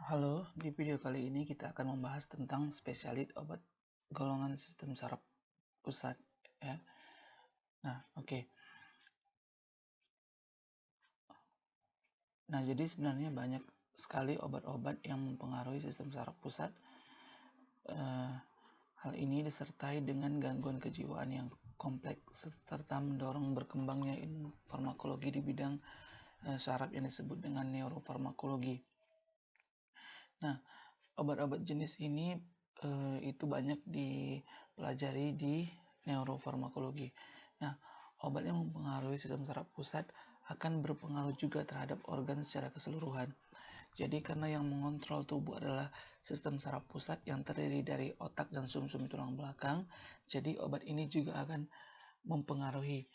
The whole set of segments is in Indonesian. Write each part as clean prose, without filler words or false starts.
Halo, di video kali ini kita akan membahas tentang spesialit obat golongan sistem saraf pusat ya. Nah, oke. Nah, jadi sebenarnya banyak sekali obat-obat yang mempengaruhi sistem saraf pusat. Hal ini disertai dengan gangguan kejiwaan yang kompleks serta mendorong berkembangnya ilmu farmakologi di bidang saraf yang disebut dengan neurofarmakologi. Nah, obat-obat jenis ini itu banyak dipelajari di neurofarmakologi. Nah, obat yang mempengaruhi sistem saraf pusat akan berpengaruh juga terhadap organ secara keseluruhan. Jadi karena yang mengontrol tubuh adalah sistem saraf pusat yang terdiri dari otak dan sumsum tulang belakang, jadi obat ini juga akan mempengaruhi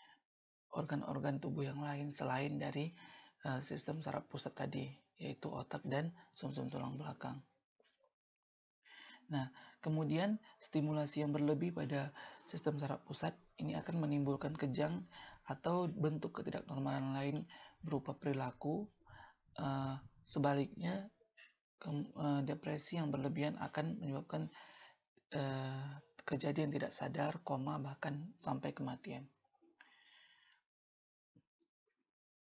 organ-organ tubuh yang lain selain dari sistem saraf pusat tadi, yaitu otak dan sumsum tulang belakang. Nah, kemudian stimulasi yang berlebih pada sistem saraf pusat ini akan menimbulkan kejang atau bentuk ketidaknormalan lain berupa perilaku. Sebaliknya, depresi yang berlebihan akan menyebabkan kejadian tidak sadar, koma, bahkan sampai kematian.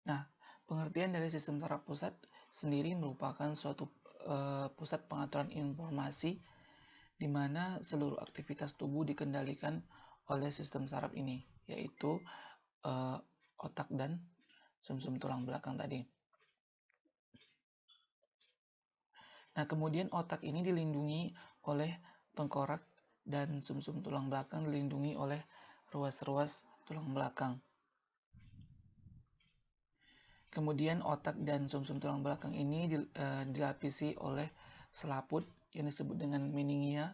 Nah, pengertian dari sistem saraf pusat sendiri merupakan suatu pusat pengaturan informasi di mana seluruh aktivitas tubuh dikendalikan oleh sistem saraf ini, yaitu otak dan sumsum tulang belakang tadi. Nah, kemudian otak ini dilindungi oleh tengkorak dan sumsum tulang belakang dilindungi oleh ruas-ruas tulang belakang. Kemudian otak dan sumsum tulang belakang ini dilapisi oleh selaput yang disebut dengan meningia.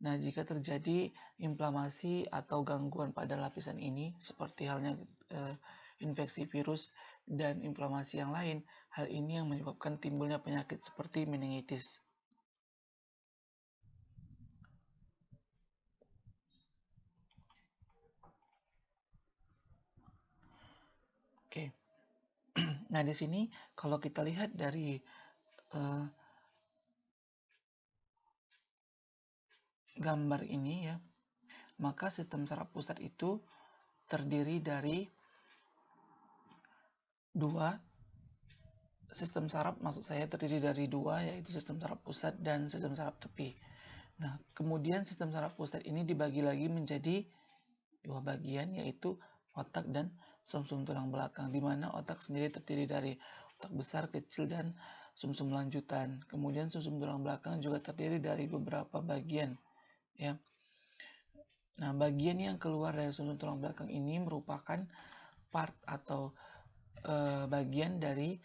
Nah, jika terjadi inflamasi atau gangguan pada lapisan ini, seperti halnya infeksi virus dan inflamasi yang lain, hal ini yang menyebabkan timbulnya penyakit seperti meningitis. Oke. Nah, di sini kalau kita lihat dari gambar ini ya, maka sistem saraf pusat itu terdiri dari dua sistem saraf, maksud saya terdiri dari dua, yaitu sistem saraf pusat dan sistem saraf tepi. Nah, kemudian sistem saraf pusat ini dibagi lagi menjadi dua bagian, yaitu otak dan sumsum tulang belakang, di mana otak sendiri terdiri dari otak besar, kecil, dan sumsum lanjutan. Kemudian sumsum tulang belakang juga terdiri dari beberapa bagian, ya. Nah, bagian yang keluar dari sumsum tulang belakang ini merupakan part atau bagian dari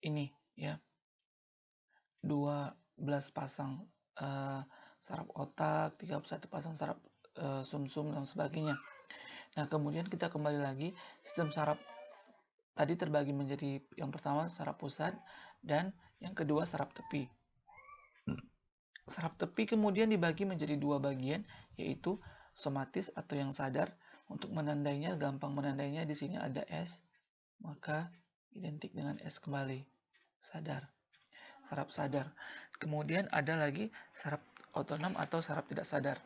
ini, ya, 12 pasang saraf otak, 31 pasang saraf sumsum dan sebagainya. Nah, kemudian kita kembali lagi, sistem saraf tadi terbagi menjadi yang pertama saraf pusat dan yang kedua saraf tepi. Saraf tepi kemudian dibagi menjadi dua bagian, yaitu somatis atau yang sadar. Untuk menandainya, gampang menandainya di sini ada S, maka identik dengan S kembali, sadar, saraf sadar. Kemudian ada lagi saraf otonom atau saraf tidak sadar.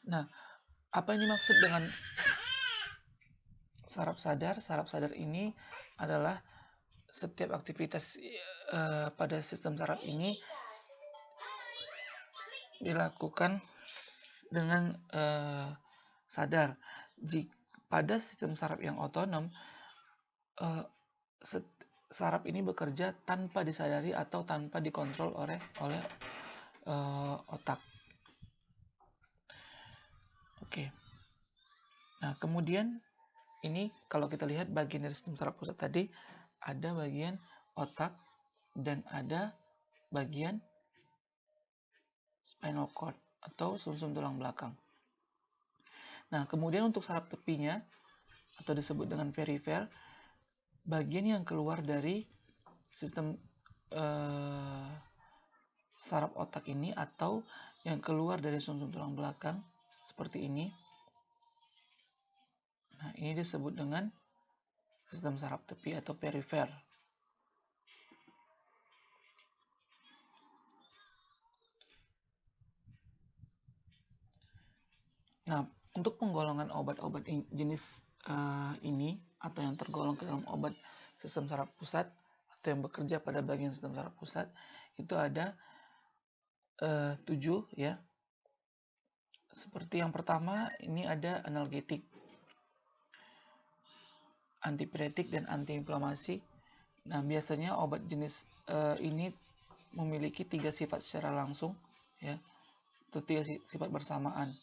Nah, apa yang dimaksud dengan saraf sadar? Saraf sadar ini adalah setiap aktivitas pada sistem saraf ini dilakukan dengan sadar. Pada sistem saraf yang otonom, saraf ini bekerja tanpa disadari atau tanpa dikontrol oleh otak. Oke. Nah, kemudian ini kalau kita lihat bagian dari sistem saraf pusat tadi, ada bagian otak dan ada bagian spinal cord atau sumsum tulang belakang. Nah, kemudian untuk saraf tepinya atau disebut dengan perifer, bagian yang keluar dari sistem saraf otak ini atau yang keluar dari sumsum tulang belakang seperti ini. Nah, ini disebut dengan sistem saraf tepi atau perifer. Untuk penggolongan obat-obat jenis ini atau yang tergolong ke dalam obat sistem saraf pusat atau yang bekerja pada bagian sistem saraf pusat itu ada 7 ya. Seperti yang pertama ini ada analgetik, antipiretik dan antiinflamasi. Nah, biasanya obat jenis ini memiliki 3 sifat secara langsung ya. Itu 3 sifat bersamaan.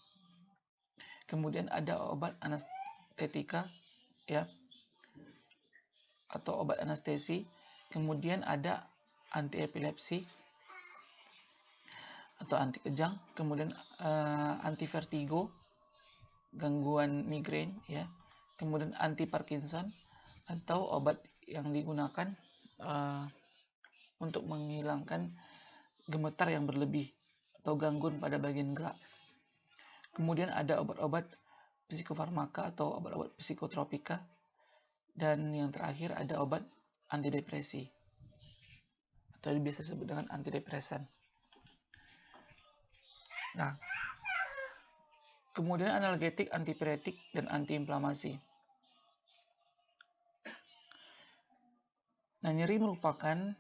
Kemudian ada obat anestetika ya atau obat anestesi. Kemudian ada antiepilepsi atau anti kejang, kemudian anti vertigo, gangguan migrain ya. Kemudian anti Parkinson atau obat yang digunakan untuk menghilangkan gemetar yang berlebih atau gangguan pada bagian gerak. Kemudian ada obat-obat psikofarmaka atau obat-obat psikotropika, dan yang terakhir ada obat antidepresi atau biasa disebut dengan antidepresan. Nah, kemudian analgetik, antipiretik, dan antiinflamasi. Nah, nyeri merupakan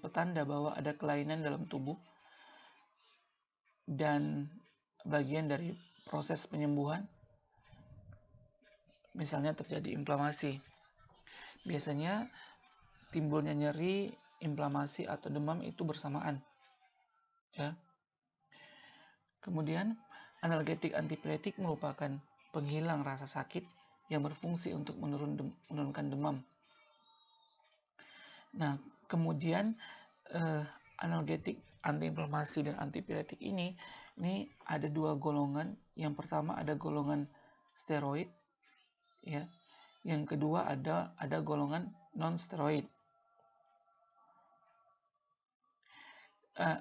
petanda bahwa ada kelainan dalam tubuh dan bagian dari proses penyembuhan. Misalnya terjadi inflamasi. Biasanya timbulnya nyeri, inflamasi atau demam itu bersamaan. Ya. Kemudian analgetik antipiretik merupakan penghilang rasa sakit yang berfungsi untuk menurunkan demam. Nah, kemudian analgetik, antiinflamasi dan antipiretik ini ada 2 golongan. Yang pertama ada golongan steroid ya. Yang kedua ada golongan non steroid.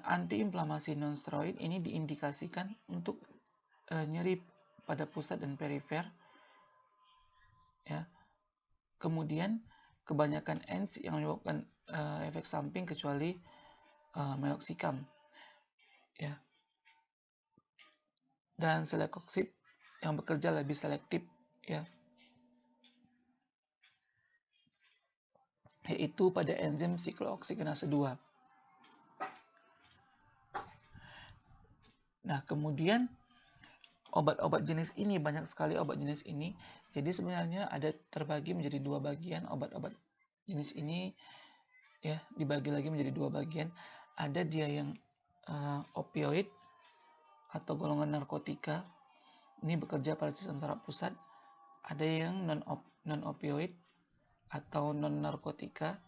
Antiinflamasi non steroid ini diindikasikan untuk nyeri pada pusat dan perifer ya. Kemudian kebanyakan NSAID yang menyebabkan efek samping kecuali meloxicam ya. Dan celecoxib yang bekerja lebih selektif ya, yaitu pada enzim siklooksidgenase 2. Nah, kemudian obat-obat jenis ini, banyak sekali obat jenis ini. Jadi sebenarnya ada terbagi menjadi 2 bagian. Obat-obat jenis ini ya dibagi lagi menjadi 2 bagian. Ada dia yang opioid atau golongan narkotika. Ini bekerja pada sistem saraf pusat. Ada yang non opioid atau non narkotika.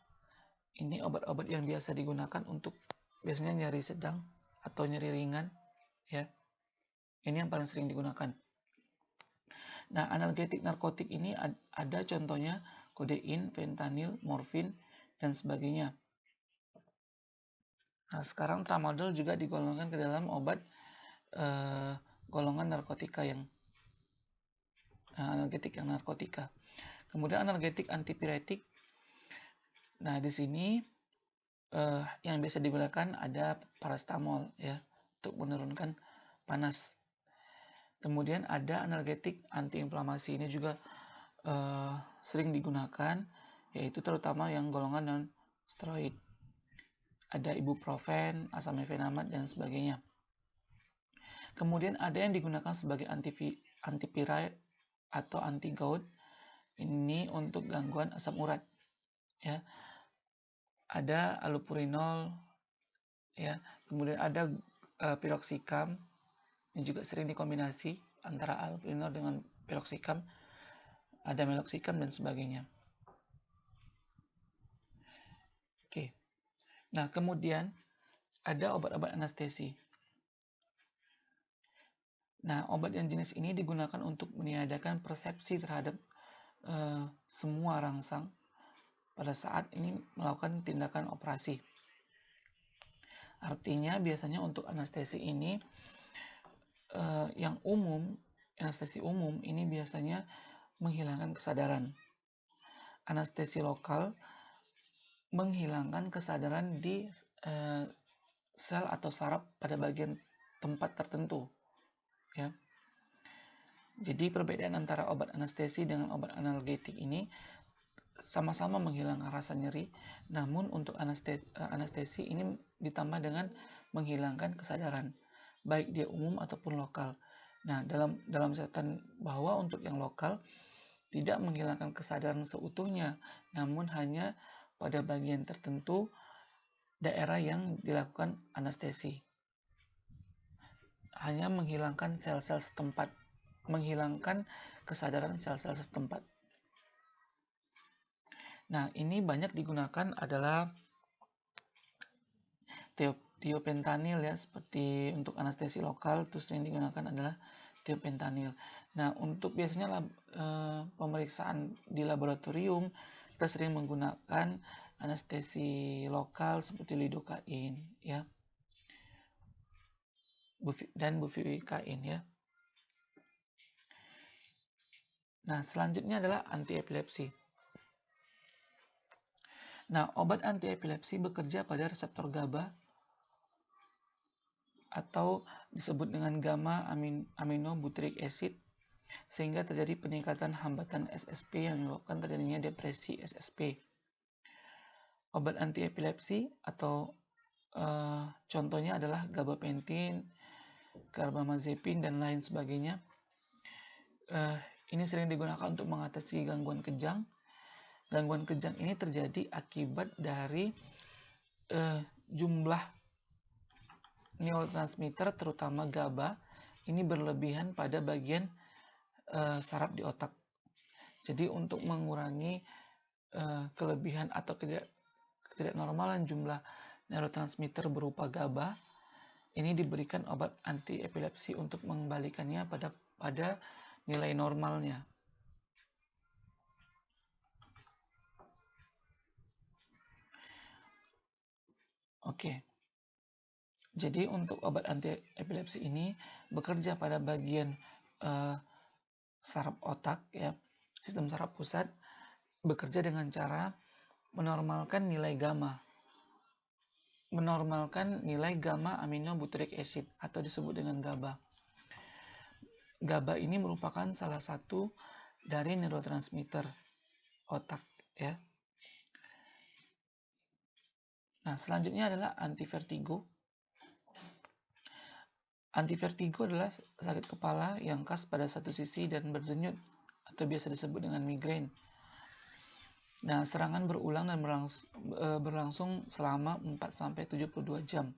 Ini obat-obat yang biasa digunakan untuk biasanya nyeri sedang atau nyeri ringan ya. Ini yang paling sering digunakan. Nah, analgetik narkotik ini ada contohnya kodein, fentanyl, morfin, dan sebagainya. Nah, sekarang tramadol juga digolongkan ke dalam obat golongan narkotika yang analgetik yang narkotika. Kemudian analgetik antipiretik. Nah, di sini yang biasa digunakan ada paracetamol ya untuk menurunkan panas. Kemudian ada analgetik antiinflamasi, ini juga sering digunakan, yaitu terutama yang golongan non steroid. Ada ibuprofen, asam mefenamat dan sebagainya. Kemudian ada yang digunakan sebagai antiviral atau anti gout. Ini untuk gangguan asam urat ya. Ada allopurinol ya. Kemudian ada piroxicam. Ini juga sering dikombinasi antara allopurinol dengan piroxicam. Ada meloxicam dan sebagainya. Oke. Nah, kemudian ada obat-obat anestesi. Nah, obat yang jenis ini digunakan untuk meniadakan persepsi terhadap semua rangsang pada saat ini melakukan tindakan operasi. Artinya biasanya untuk anestesi ini yang umum, anestesi umum ini biasanya menghilangkan kesadaran. Anestesi lokal menghilangkan kesadaran di sel atau saraf pada bagian tempat tertentu ya. Jadi perbedaan antara obat anestesi dengan obat analgetik ini sama-sama menghilangkan rasa nyeri, namun untuk anestesi ini ditambah dengan menghilangkan kesadaran, baik dia umum ataupun lokal. Nah, dalam catatan bahwa untuk yang lokal tidak menghilangkan kesadaran seutuhnya, namun hanya pada bagian tertentu daerah yang dilakukan anestesi. Hanya menghilangkan sel-sel setempat, menghilangkan kesadaran sel-sel setempat. Nah, ini banyak digunakan adalah tiopentanil ya, seperti untuk anestesi lokal terus yang digunakan adalah tiopentanil. Nah, untuk biasanya pemeriksaan di laboratorium kita sering menggunakan anestesi lokal seperti lidocain ya. Dan bupivacain ya. Nah, selanjutnya adalah antiepilepsi. Nah, obat antiepilepsi bekerja pada reseptor GABA atau disebut dengan gamma aminobutyric acid sehingga terjadi peningkatan hambatan SSP yang menyebabkan terjadinya depresi SSP. Obat antiepilepsi atau contohnya adalah gabapentin, carbamazepine dan lain sebagainya. Ini sering digunakan untuk mengatasi gangguan kejang. Gangguan kejang ini terjadi akibat dari jumlah neurotransmitter terutama GABA ini berlebihan pada bagian saraf di otak. Jadi untuk mengurangi kelebihan atau ketidaknormalan jumlah neurotransmitter berupa GABA, ini diberikan obat antiepilepsi untuk mengembalikannya pada nilai normalnya. Oke. Jadi untuk obat antiepilepsi ini bekerja pada bagian saraf otak ya, sistem saraf pusat, bekerja dengan cara menormalkan nilai gamma aminobutyric acid atau disebut dengan GABA. GABA ini merupakan salah satu dari neurotransmitter otak ya. Nah, selanjutnya adalah antivertigo. Antivertigo adalah sakit kepala yang khas pada satu sisi dan berdenyut atau biasa disebut dengan migrain. Nah, serangan berulang dan berlangsung selama 4-72 jam.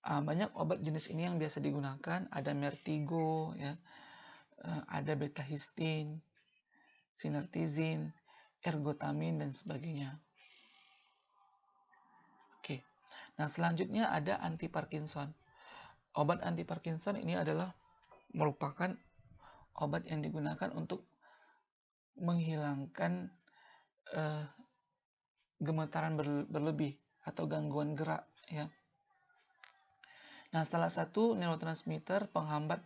Banyak obat jenis ini yang biasa digunakan, ada Mertigo, ya, ada betahistin, sinertizin, ergotamin, dan sebagainya. Oke. Nah, selanjutnya ada anti-Parkinson. Obat anti-Parkinson ini adalah merupakan obat yang digunakan untuk menghilangkan gemetaran berlebih atau gangguan gerak ya. Nah, salah satu neurotransmitter penghambat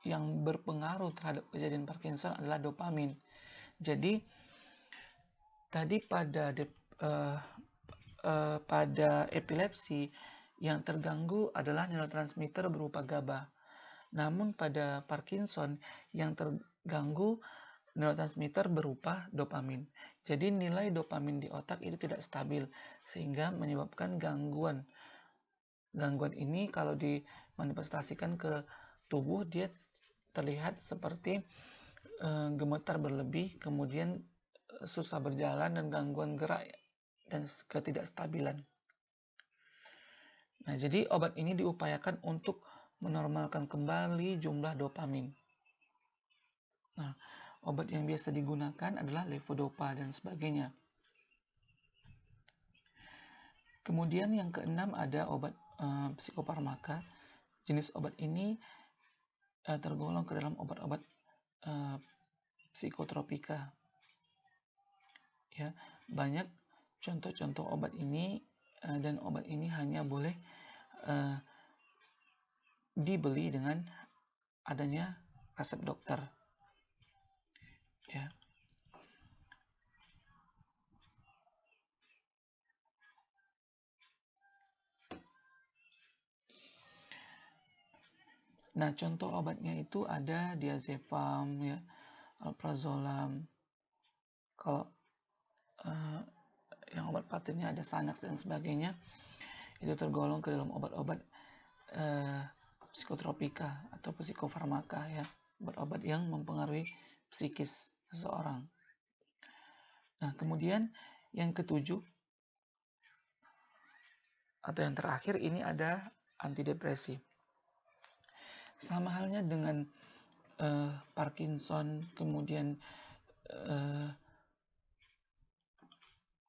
yang berpengaruh terhadap kejadian Parkinson adalah dopamin. Jadi tadi pada epilepsi yang terganggu adalah neurotransmitter berupa GABA. Namun pada Parkinson yang terganggu neurotransmitter berupa dopamin. Jadi nilai dopamin di otak itu tidak stabil sehingga menyebabkan gangguan. Gangguan ini kalau dimanifestasikan ke tubuh dia terlihat seperti gemetar berlebih, kemudian susah berjalan dan gangguan gerak dan ketidakstabilan. Nah, jadi obat ini diupayakan untuk menormalkan kembali jumlah dopamin. Nah, obat yang biasa digunakan adalah levodopa dan sebagainya. Kemudian yang keenam ada obat psikofarmaka. Jenis obat ini tergolong ke dalam obat-obat psikotropika. Ya, banyak contoh-contoh obat ini dan obat ini hanya boleh dibeli dengan adanya resep dokter. Ya. Nah, contoh obatnya itu ada diazepam, ya, alprazolam. Kalau yang obat patennya ada Xanax dan sebagainya, itu tergolong ke dalam obat-obat psikotropika atau psikofarmaka, ya, obat-obat yang mempengaruhi psikis seseorang. Nah, kemudian yang ketujuh atau yang terakhir ini ada antidepresi. Sama halnya dengan Parkinson, kemudian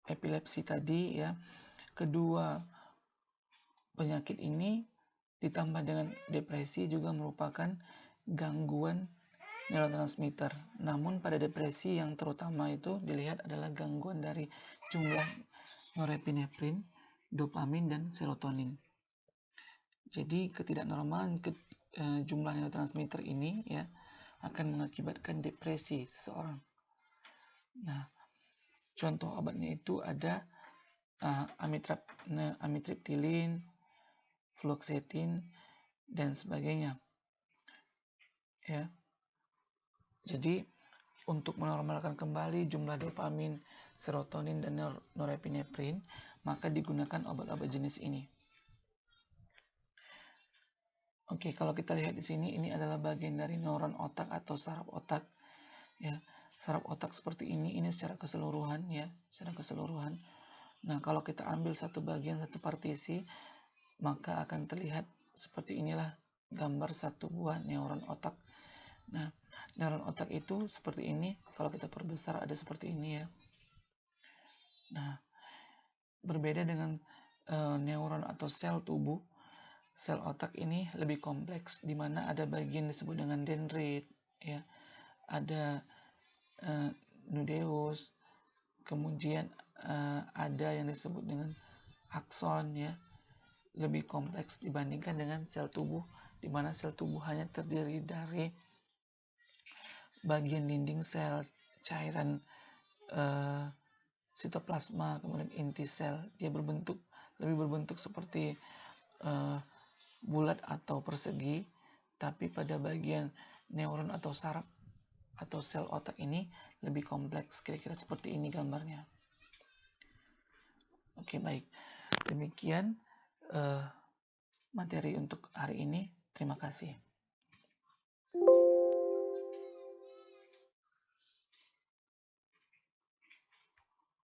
epilepsi tadi, ya. Kedua penyakit ini ditambah dengan depresi juga merupakan gangguan neurotransmitter. Namun pada depresi yang terutama itu dilihat adalah gangguan dari jumlah norepinefrin, dopamin, dan serotonin. Jadi ketidaknormalan jumlah neurotransmitter ini, ya, akan mengakibatkan depresi seseorang. Nah, contoh obatnya itu ada amitriptilin, fluoxetine, dan sebagainya. Ya. Jadi untuk menormalkan kembali jumlah dopamin, serotonin, dan norepinefrin, maka digunakan obat-obat jenis ini. Oke, kalau kita lihat di sini, ini adalah bagian dari neuron otak atau saraf otak. Ya, saraf otak seperti ini secara keseluruhan, ya, secara keseluruhan. Nah, kalau kita ambil satu bagian, satu partisi, maka akan terlihat seperti inilah gambar satu buah neuron otak. Nah, neuron otak itu seperti ini, kalau kita perbesar ada seperti ini, ya. Nah, berbeda dengan neuron atau sel tubuh, sel otak ini lebih kompleks, di mana ada bagian disebut dengan dendrit, ya, ada nucleus, kemudian ada yang disebut dengan akson, ya, lebih kompleks dibandingkan dengan sel tubuh, di mana sel tubuh hanya terdiri dari bagian dinding sel, cairan sitoplasma, kemudian inti sel. Dia lebih berbentuk seperti bulat atau persegi, tapi pada bagian neuron atau saraf atau sel otak ini lebih kompleks, kira-kira seperti ini gambarnya. Oke, baik. Demikian materi untuk hari ini. Terima kasih.